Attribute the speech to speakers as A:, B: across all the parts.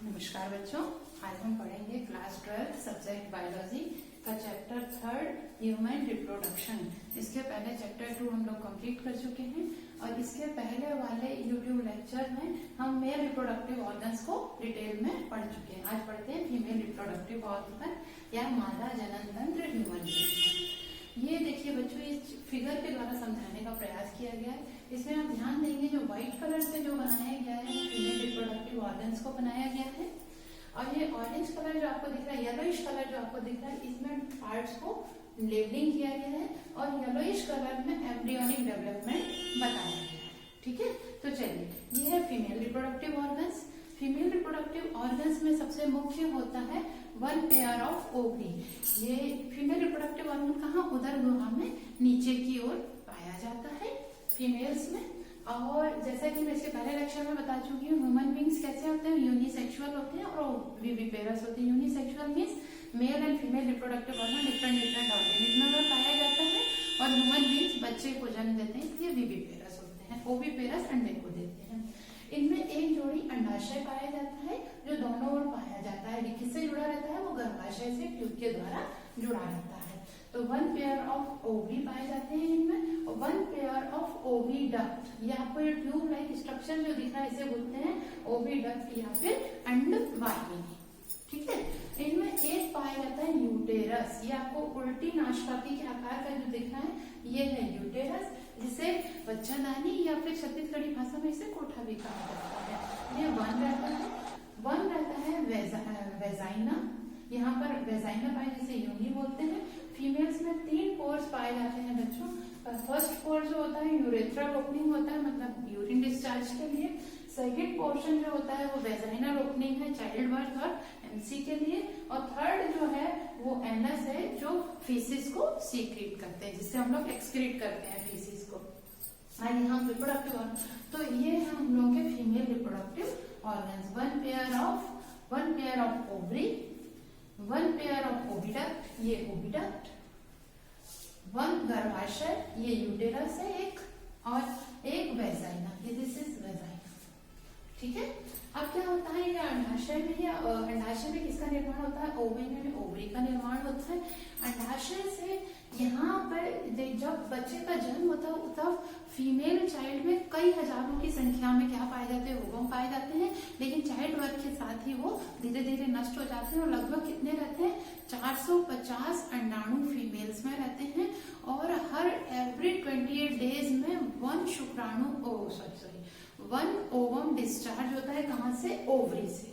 A: नमस्कार बच्चों, आज हम पढ़ेंगे क्लास 12 सब्जेक्ट बायोलॉजी का चैप्टर 3 ह्यूमन रिप्रोडक्शन। इसके पहले चैप्टर 2 हम लोग कंप्लीट कर चुके हैं और इसके पहले वाले यूट्यूब लेक्चर में हम मेल रिप्रोडक्टिव ऑर्गन्स को डिटेल में पढ़ चुके हैं। आज पढ़ते हैं फीमेल रिप्रोडक्टिव ऑर्गन या मादा जनन तंत्र ह्यूमन बीइंग। ये देखिए बच्चों, इस फिगर के द्वारा समझाने का प्रयास किया गया है। इसमें हम ध्यान देंगे जो व्हाइट कलर से जो बनाया गया है फीमेल रिप्रोडक्टिव ऑर्गन्स को बनाया गया है, और ये ऑरेंज कलर जो आपको दिख रहा है, येलोइश कलर जो आपको दिख रहा है, इसमें पार्ट्स को लेबलिंग किया गया है और येलोइश कलर में एम्ब्रियोनिक डेवलपमेंट बताया गया है। ठीक है, तो चलिए, ये है female reproductive organs. Female reproductive organs में सबसे मुख्य होता है वन पेयर ऑफ ओवरी। ये फीमेल रिप्रोडक्टिव ऑर्गन कहाँ, उदर गुहा में नीचे की ओर पाया जाता है फीमेल्स में। और जैसा कि मैं इसके पहले लेक्चर में बता चुकी हूँ, ह्यूमन बींग्स कैसे होते हैं, यूनिसेक्सुअल होते हैं और विविपेरस होते हैं। Unisexual means male and female reproductive organ different organism में पाया जाता है, और ह्यूमन बींग्स बच्चे को जन्म देते हैं, ये विविपेरस होते हैं। ओविपेरस अंडे को देते हैं। इनमें एक जोड़ी अंडाशय पाया जाता है जो दोनों ओर पाया जाता है। किससे जुड़ा रहता है, वो गर्भाशय से ट्यूब के द्वारा जुड़ा रहता है। तो वन पेयर ऑफ ओवरी पाए जाते हैं इनमें, और वन पेयर ऑफ ओविडक्ट। ये आपको ये ट्यूब लाइक स्ट्रक्चर जो दिख रहा है इसे बोलते हैं ओविडक्ट या फिर अंडवाहिनी। ठीक है, इनमें एक पाया जाता है यूटेरस। ये आपको उल्टी नाशपाती के आकार का जो दिख रहा है, ये है यूटेरस, जिसे बच्चादानी या फिर छत्तीसगढ़ी भाषा में इसे कोठा भी कहा जाता है। ये वन रहता है वेजाइना। यहाँ पर वेजाइना पाए जिसे योनि बोलते हैं। फीमेल्स में 3 पोर्स पाए जाते हैं बच्चों। फर्स्ट पोर जो होता है यूरेथ्रल ओपनिंग होता है, मतलब यूरिन डिस्चार्ज के लिए। सेकेंड पोर्शन जो होता है वो वेजाइनल ओपनिंग है चाइल्ड बर्थ और एमसी के लिए। और थर्ड जो है वो एनस है जो फीसिस को सीक्रेट करते हैं, जिससे हम लोग एक्सक्रीट करते हैं फीसिस को। यहाँ रिप्रोडक्टिव तो ये है हम लोगों के female reproductive organs. One pair of ovary, one pair of oviduct, ये ओविडक्ट, वन गर्भाशय, ये यूटेरस है एक, और एक वेजाइना, ये दिस इज वेजाइना। ठीक है, अब क्या होता है, ये अंडाशय में किसका निर्माण होता है, ओवरी का निर्माण होता है। अंडाशय से यहाँ पर जब बच्चे का जन्म होता है तब फीमेल चाइल्ड में कई हजारों की संख्या में क्या पाए जाते हैं, ओवम पाए जाते हैं। लेकिन चाइल्ड बर्थ के साथ ही वो धीरे धीरे नष्ट हो जाते हैं, और लगभग कितने रहते हैं, 450 अंडाणु फीमेल्स में रहते हैं। और हर एवरी 28 डेज में वन ओवम डिस्चार्ज होता है। कहाँ से, ओवरी से।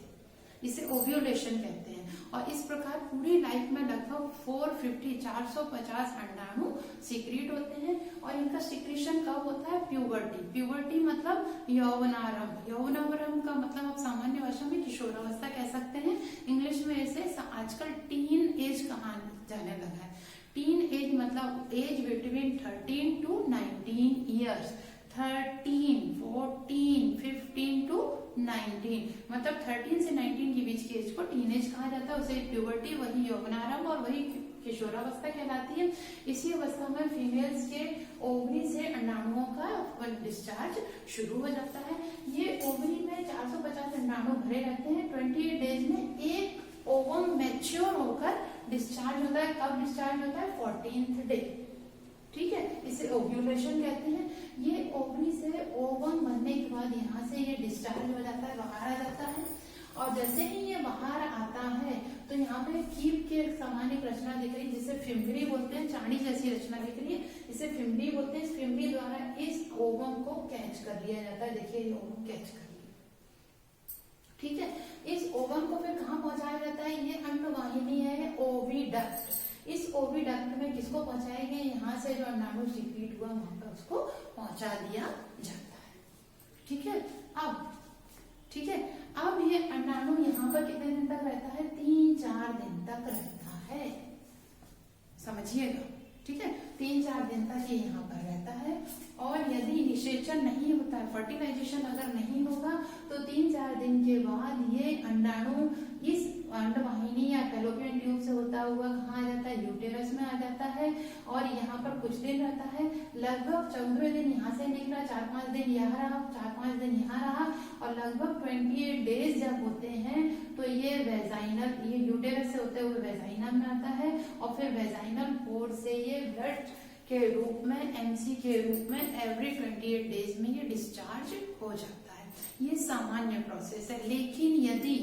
A: इसे ओव्यूलेशन कहते हैं। और इस प्रकार पूरी लाइफ में लगभग 450 अंडाणु सीक्रेट होते हैं। और इनका सीक्रेशन कब होता है, प्यूबर्टी मतलब यौवनारंभ। यौवनारंभ का मतलब आप सामान्य भाषा में किशोरावस्था कह सकते हैं। इंग्लिश में इसे आजकल टीन एज कहा जाने लगा है। टीन एज मतलब age between 13 to 19 years. 13, 14, 15 to 19 मतलब 13 से 19 के बीच की एज को टीनेज कहा जाता है। उसे प्यूबर्टी, वही यौवनारंभ और वही किशोरावस्था कहलाती है। इसी अवस्था में फीमेल्स के ओवरी से अंडाणुओं का डिस्चार्ज शुरू हो जाता है। ये ओवरी में 450 अंडाणु भरे रहते हैं। 28 डेज में एक ओवम मैच्योर होकर डिस्चार्ज होता है। कब डिस्चार्ज होता है, 14th डे। ठीक है, इसे ओव्यूलेशन कहते हैं। ये ओवरी से ओवम बनने के बाद यहाँ से ये डिस्चार्ज हो जाता है, बाहर आ जाता है। और जैसे ही ये बाहर आता है तो यहाँ पे कीप के समान एक रचना दिख रही है, जिसे फिम्बरी बोलते हैं। चांदी जैसी रचना दिख रही है, इसे फिम्बरी बोलते हैं। इस फिम्बरी द्वारा इस ओवम को कैच कर लिया जाता है। देखिए, ये ओवम कैच कर लिया। ठीक है, इस ओवम को फिर कहाँ पहुंचाया जाता है, ये अंडवाहिनी है, ओविडक्ट। इस ओविडक्ट में किसको पहुंचाएंगे, यहाँ से जो अंडाणु सीक्रेट हुआ वहां पर उसको पहुंचा दिया जाता है। ठीक है, अब ये अंडाणु यहाँ पर कितने दिन तक रहता है, 3-4 दिन तक रहता है। समझिएगा, ठीक है, 3-4 दिन तक ये यहाँ पर रहता है। और यदि निषेचन नहीं होता है, फर्टिलाइजेशन अगर नहीं होगा, तो 3-4 दिन के बाद ये अंडाणु इस अंडवाहिनी या फैलोपियन ट्यूब से होता हुआ कहाँ आ जाता है, यूटेरस में आ जाता है और यहाँ पर कुछ दिन रहता है। लगभग 14वें दिन यहाँ से निकला, 4-5 दिन यहाँ रहा, 4-5 दिन यहाँ रहा और लगभग 28 डेज जब होते हैं तो ये वेजाइनल, ये यूटेरस से होते हुए वेजाइनल में आता है और फिर वेजाइनल पोर्ट से ये ब्लड के रूप में, एमसी के रूप में एवरी 28 डेज में ये डिस्चार्ज हो जाता है। ये सामान्य प्रोसेस है। लेकिन यदि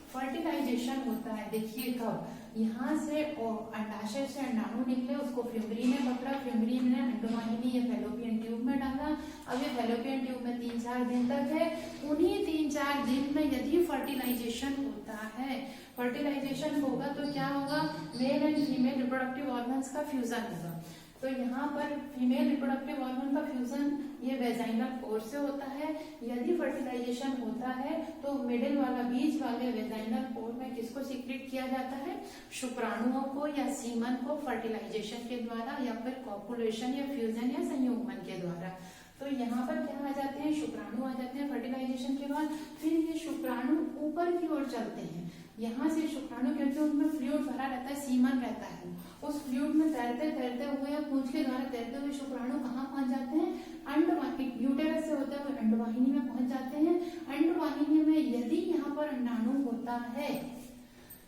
A: फर्टिलाइजेशन होता है, देखिए कब, यहाँ से अंडाशय से अंडाणु निकले, उसको फ्यूमरी ने पकड़ा, फ्यूमरी ने अंडवाहिनी या फैलोपियन ट्यूब में डाला। अब ये फैलोपियन ट्यूब में 3-4 दिन तक है। उन्हीं 3-4 दिन में यदि फर्टिलाइजेशन होता है, फर्टिलाइजेशन होगा तो क्या होगा, male and female reproductive organs का फ्यूजन होगा। तो यहाँ पर फीमेल रिप्रोडक्टिव ऑर्गन का फ्यूजन ये वेजाइनल पोर से होता है। यदि फर्टिलाइजेशन होता है तो मिडिल वाला, बीच वाले वेजाइनल पोर में किसको सीक्रेट किया जाता है, शुक्राणुओं को या सीमन को फर्टिलाइजेशन के द्वारा या फिर कॉपुलेशन या फ्यूजन या संयुग्मन के द्वारा। तो यहाँ पर क्या आ जाते हैं, शुक्राणु आ जाते हैं फर्टिलाइजेशन के बाद। फिर ये शुक्राणु ऊपर की ओर चलते हैं, यहाँ से शुक्राणु, क्योंकि उनमें फ्लूइड भरा रहता है, सीमन रहता है, उस फ्लूइड में तैरते तैरते हुए या पूंछ के द्वारा तैरते हुए शुक्राणु कहाँ पहुंच जाते हैं, अंडवाहिनी, यूटेरस से होते हुए अंडवाहिनी में पहुंच जाते हैं। अंडवाहिनी में यदि यहाँ पर अंडाणु होता है,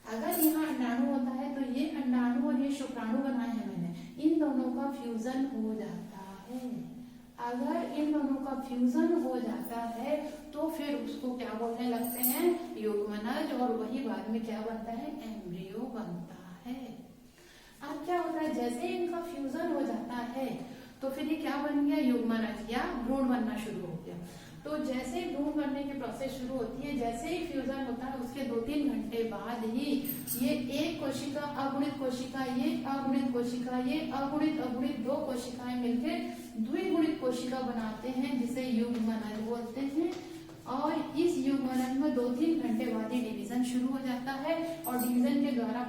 A: अगर यहाँ अंडाणु होता है तो ये अंडाणु और ये शुक्राणु बनाए हैं मैंने, इन दोनों का फ्यूजन हो जाता है। अगर इन दोनों का फ्यूजन हो जाता है तो फिर उसको क्या बोलने लगते हैं, युग्मनज, और वही बाद में क्या बनता है, एम्ब्रियो बनता है। अब क्या होता है, जैसे इनका फ्यूजन हो जाता है तो फिर ये क्या बन गया, युग्मनज या भ्रूण बनना शुरू हो गया। तो जैसे ही भ्रूण बनने की प्रोसेस शुरू होती है, जैसे ही फ्यूजन होता है उसके 2-3 घंटे बाद ही ये एक कोशिका, अगुणित कोशिका, ये अगुणित कोशिका, ये अगुणित 2 कोशिकाएं मिलकर द्विगुणित कोशिका बनाते हैं, जिसे युग्मनज बोलते हैं। और इस युग्मनज में 2-3 घंटे बाद ही डिवीजन शुरू हो जाता है और डिवीजन के द्वारा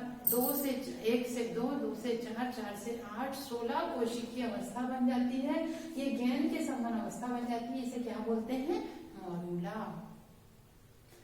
A: 1 से 2, 2 से 4, 4 से 8, 16 कोशिकीय अवस्था बन जाती है। ये गेंद के समान अवस्था बन जाती है, इसे क्या बोलते हैं, मॉर्यूला।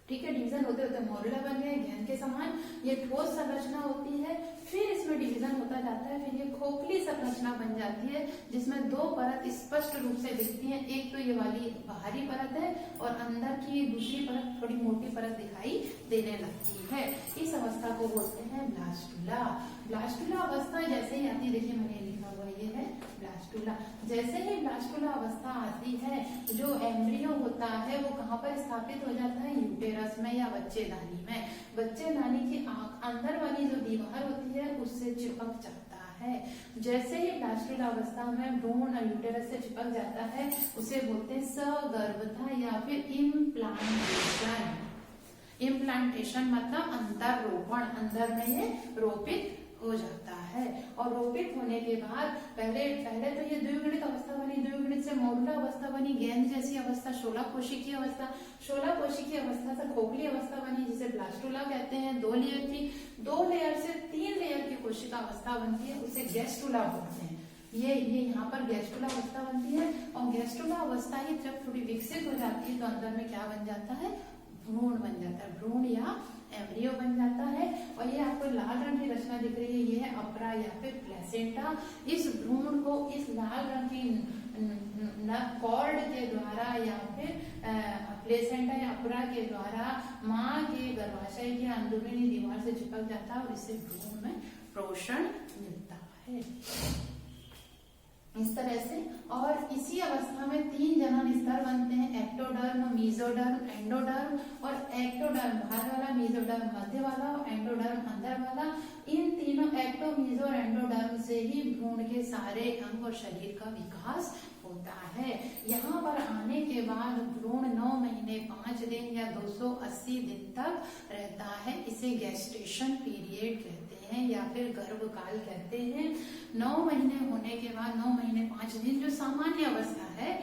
A: ठीक है, डिवीजन होते होते मॉर्यूला बन गए, गेंद के समान। ये ठोस संरचना होती है, फिर इसमें डिवीजन होता जाता है, फिर ये खोखली संरचना बन जाती है जिसमें 2 परत स्पष्ट रूप से दिखती हैं। एक तो ये वाली बाहरी परत है और अंदर की दूसरी परत थोड़ी मोटी परत दिखाई देने लगती है। इस अवस्था को बोलते हैं ब्लास्टुला। ब्लास्टुला अवस्था जैसे ही आती है, देखिए मैंने लिखा हुआ ये है ब्लास्टुला। जैसे ही ब्लास्टुला अवस्था आती है, जो एम्ब्रियो होता है वो कहाँ पर स्थापित हो जाता है, यूटेरस में या बच्चेदानी में। बच्चेदानी की अंदर वाली जो दीवार होती है उससे चिपक जाता है। जैसे ही ब्लास्टुला अवस्था में भ्रूण यूटेरस से चिपक जाता है उसे बोलते हैं सगर्भता या फिर इम्प्लांटेशन। इम्प्लांटेशन मतलब अंतरोपण, अंदर में ये रोपित हो जाता है। और रोपित होने के बाद पहले तो ये द्विगुणित अवस्था बनी, द्विगुणित से मॉर्यूला अवस्था बनी, गेंद जैसी अवस्था, 16 कोशिकीय अवस्था, 16 कोशिकीय अवस्था से खोखली अवस्था बनी जिसे ब्लास्टुला कहते हैं। 2 लेयर की, 2 लेयर से 3 लेयर की कोशिका अवस्था बनती है, उसे गैस्टुला बोलते हैं। ये यहाँ पर गैस्टुला अवस्था बनती है और गैस्टुला अवस्था ही जब थोड़ी विकसित हो जाती है तो अंदर में क्या बन जाता है, भ्रूण बन जाता है, भ्रूण या एम्ब्रियो बन जाता है। और ये आपको लाल रंग की रचना दिख रही है, ये है अपरा या फिर प्लेसेंटा। इस भ्रूण को इस लाल रंग की कॉर्ड के द्वारा या फिर प्लेसेंटा या अपरा के द्वारा माँ के गर्भाशय के अंदरूनी दीवार से चिपक जाता है और इससे भ्रूण में पोषण मिलता है, इस तरह से। और इसी अवस्था में 3 जनन स्तर बनते हैं, एक्टोडर्म, मीजोडर्म, एंडोडर्म। और एक्टोडर्म बाहर वाला, मीजोडर्म मध्य वाला और एंडोडर्म अंदर वाला। इन तीनों एक्टो, मीजो और एंडोडर्म से ही भ्रूण के सारे अंग और शरीर का विकास होता है। यहाँ पर आने के बाद भ्रूण 9 महीने 5 दिन या 280 दिन तक रहता है। इसे गेस्टेशन पीरियड कहते हैं या फिर गर्भकाल कहते हैं। 9 महीने होने के बाद, 9 महीने 5 दिन जो सामान्य अवस्था है,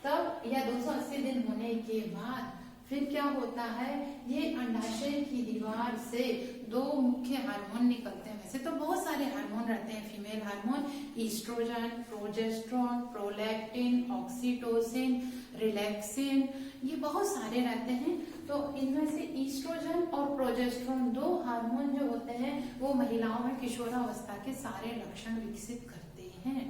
A: तब या 280 दिन होने के बाद फिर क्या होता है, ये अंडाशय की दीवार से 2 मुख्य हार्मोन निकलते हैं। वैसे तो बहुत सारे हार्मोन रहते हैं female hormone, oestrogen, progesterone, prolactin, oxytocin, relaxin, ये बहुत सारे रहते हैं। तो इनमें से ईस्ट्रोजन और प्रोजेस्टेरोन दो हार्मोन जो होते हैं वो महिलाओं में किशोरावस्था के सारे लक्षण विकसित करते हैं।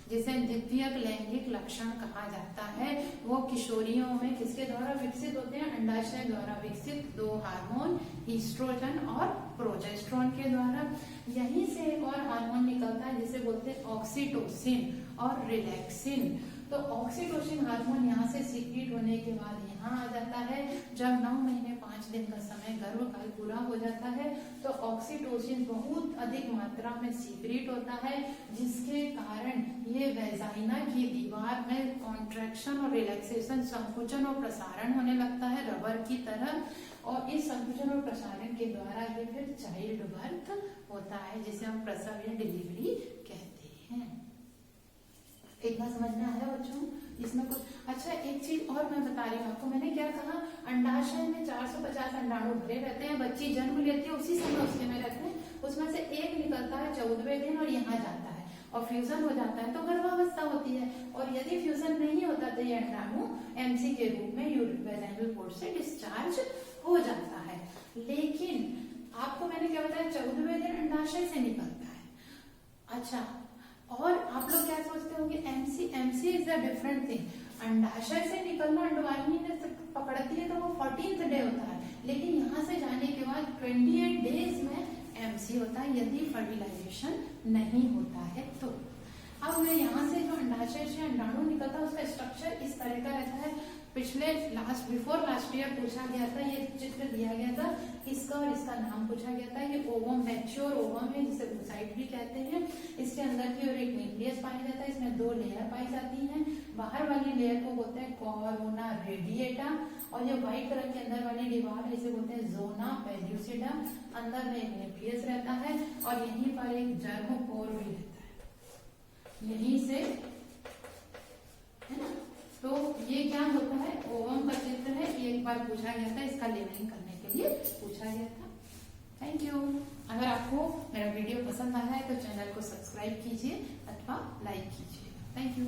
A: जिसे द्वितीयक लैंगिक लक्षण कहा जाता है, वो किशोरियों में किसके द्वारा विकसित होते हैं? अंडाशय द्वारा विकसित दो हार्मोन ईस्ट्रोजन और प्रोजेस्टेरोन के द्वारा। यहीं से एक और हार्मोन निकलता है जिसे बोलते हैं ऑक्सीटोसिन और रिलैक्सिन। तो ऑक्सीटोसिन हार्मोन यहाँ से सीक्रेट होने के बाद यहाँ आ जाता है। जब 9 महीने 5 दिन का समय गर्भकाल पूरा हो जाता है तो ऑक्सीटोसिन बहुत अधिक मात्रा में सीक्रेट होता है, जिसके कारण ये वेजाइना की दीवार में कॉन्ट्रैक्शन और रिलैक्सेशन, संकुचन और प्रसारण होने लगता है रबर की तरह। और इस संकुचन और प्रसारण के द्वारा ये फिर चाइल्ड बर्थ होता है, जिसे हम प्रसव या डिलीवरी कहते हैं। इतना समझ में आया बच्चों? इसमें कुछ अच्छा एक चीज और मैं बता रही हूँ आपको। मैंने क्या कहा? अंडाशय में 450 अंडाणु भरे रहते हैं, बच्ची जन्म लेती है उसी समय उसके में रहते हैं, उसमें से एक निकलता है 14वें दिन और यहाँ जाता है और फ्यूजन हो जाता है तो गर्भावस्था होती है। और यदि फ्यूजन नहीं होता तो ये अंडाणु एमसी के रूप में वेजाइनल पोर्ट से डिस्चार्ज हो जाता है। लेकिन आपको मैंने क्या बताया? 14वें दिन अंडाशय से निकलता है। अच्छा, और आप लोग क्या सोचते होंगे? MC is a different thing. अंडाशय से निकलना अंडवाहिनी में पकड़ती है तो वो 14th डे होता है, लेकिन यहाँ से जाने के बाद 28 डेज में एमसी होता है यदि फर्टिलाइजेशन नहीं होता है तो। अब मैं यहाँ से जो अंडाशय से अंडाणु निकलता है उसका स्ट्रक्चर इस तरह का रहता है। पिछले बिफोर लास्ट ईयर पूछा गया था, ये चित्र दिया गया था, इसका और इसका नाम पूछा गया था। ये ओवम, मैच्योर ओवम है जिसे oocyte भी कहते हैं। इसके अंदर की ओर एक न्यूक्लियस पाया जाता है, इसमें 2 लेयर पाई जाती हैं। बाहर वाली लेयर को बोलते हैं कोरोना रेडिएटा और जो व्हाइट कलर के अंदर वाली दीवार है इसे बोलते हैं जोना पेल्यूसिडा। अंदर में एक न्यूक्लियस रहता है और यहीं पर एक जर्मोपोर भी रहता है, यहीं से, है ना। तो ये क्या होता है? ओवम का चित्र है। एक बार पूछा गया था, इसका लेबलिंग करने के लिए पूछा गया था। Thank you. अगर आपको मेरा वीडियो पसंद आया है तो चैनल को सब्सक्राइब कीजिए अथवा लाइक कीजिए। Thank you.